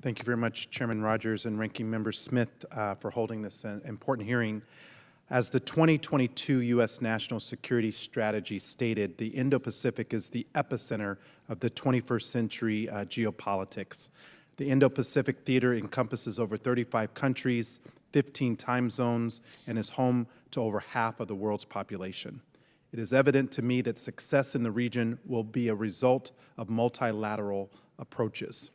Thank you very much, Chairman Rogers and Ranking Member Smith, for holding this important hearing. As the 2022 U.S. National Security Strategy stated, the Indo-Pacific is the epicenter of the 21st century geopolitics. The Indo-Pacific theater encompasses over 35 countries, 15 time zones, and is home to over half of the world's population. It is evident to me that success in the region will be a result of multilateral approaches.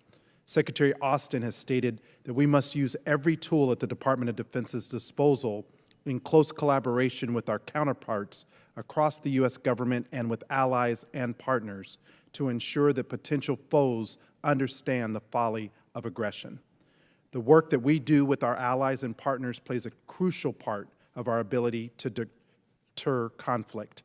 Secretary Austin has stated that we must use every tool at the Department of Defense's disposal in close collaboration with our counterparts across the U.S. government and with allies and partners to ensure that potential foes understand the folly of aggression. The work that we do with our allies and partners plays a crucial part of our ability to deter conflict.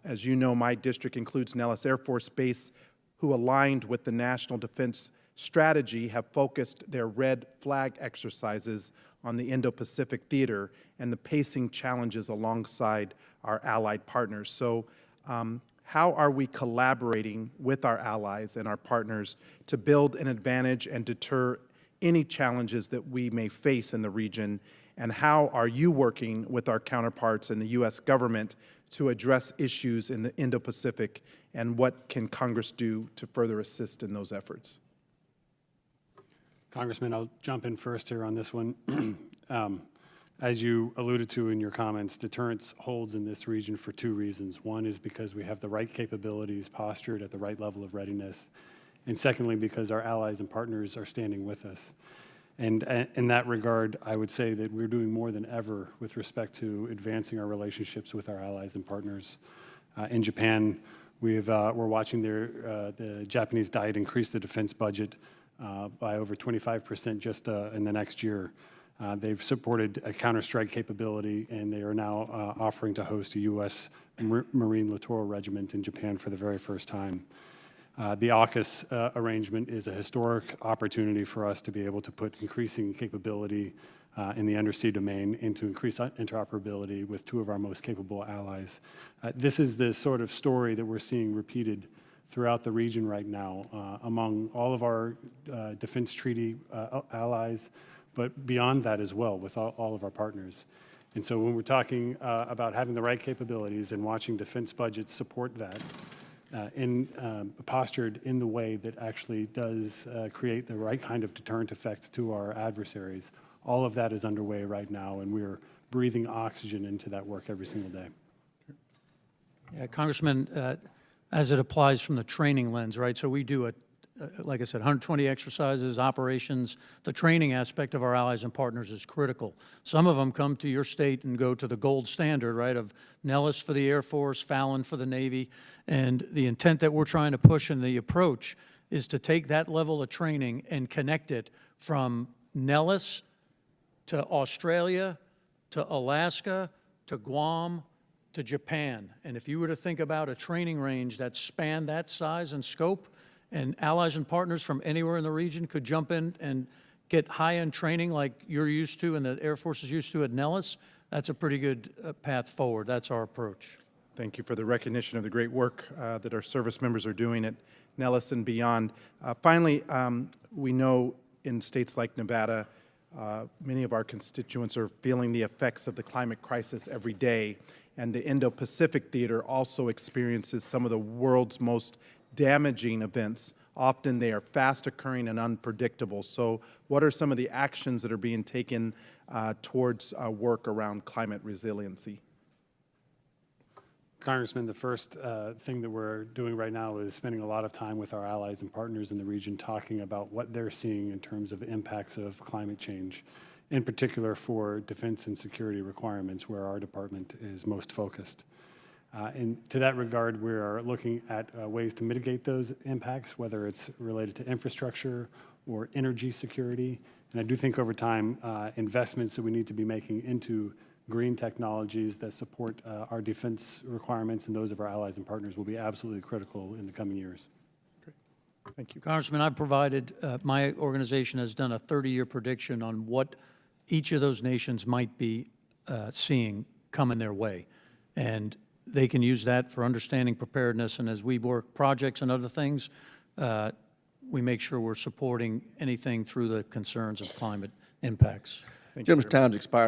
As you know, my district includes Nellis Air Force Base, who, aligned with the National Defense Strategy, have focused their red flag exercises on the Indo-Pacific theater and the pacing challenges alongside our allied partners. So how are we collaborating with our allies and our partners to build an advantage and deter any challenges that we may face in the region? And how are you working with our counterparts in the U.S. government to address issues in the Indo-Pacific, and what can Congress do to further assist in those efforts? Congressman, I'll jump in first here on this one. As you alluded to in your comments, deterrence holds in this region for two reasons. One is because we have the right capabilities postured at the right level of readiness, and secondly, because our allies and partners are standing with us. And in that regard, I would say that we're doing more than ever with respect to advancing our relationships with our allies and partners. In Japan, we're watching the Japanese Diet increase the defense budget by over 25% just in the next year. They've supported a counter-strike capability, and they are now offering to host a U.S. Marine Littoral Regiment in Japan for the very first time. The AUKUS arrangement is a historic opportunity for us to be able to put increasing capability in the undersea domain and to increase interoperability with two of our most capable allies. This is the sort of story that we're seeing repeated throughout the region right now among all of our defense treaty allies, but beyond that as well with all of our partners. And so when we're talking about having the right capabilities and watching defense budgets support that, postured in the way that actually does create the right kind of deterrent effect to our adversaries, all of that is underway right now, and we're breathing oxygen into that work every single day. Yeah, Congressman, as it applies from the training lens, right? So we do like I said, 120 exercises, operations. The training aspect of our allies and partners is critical. Some of them come to your state and go to the gold standard, right, of Nellis for the Air Force, Fallon for the Navy. And the intent that we're trying to push in the approach is to take that level of training and connect it from Nellis to Australia, to Alaska, to Guam, to Japan. And if you were to think about a training range that spanned that size and scope, and allies and partners from anywhere in the region could jump in and get high-end training like you're used to and the Air Force is used to at Nellis, that's a pretty good path forward. That's our approach. Thank you for the recognition of the great work that our service members are doing at Nellis and beyond. Finally, we know in states like Nevada, many of our constituents are feeling the effects of the climate crisis every day, and the Indo-Pacific theater also experiences some of the world's most damaging events. Often they are fast occurring and unpredictable. So what are some of the actions that are being taken towards work around climate resiliency? Congressman, the first thing that we're doing right now is spending a lot of time with our allies and partners in the region talking about what they're seeing in terms of impacts of climate change, in particular for defense and security requirements where our department is most focused. And to that regard, we are looking at ways to mitigate those impacts, whether it's related to infrastructure or energy security. And I do think over time, investments that we need to be making into green technologies that support our defense requirements and those of our allies and partners will be absolutely critical in the coming years. Great. Thank you. Congressman, I've provided, my organization has done a 30-year prediction on what each of those nations might be seeing coming their way. And they can use that for understanding preparedness, and as we work projects and other things, we make sure we're supporting anything through the concerns of climate impacts. Thank you Gentleman's very much. time's expired.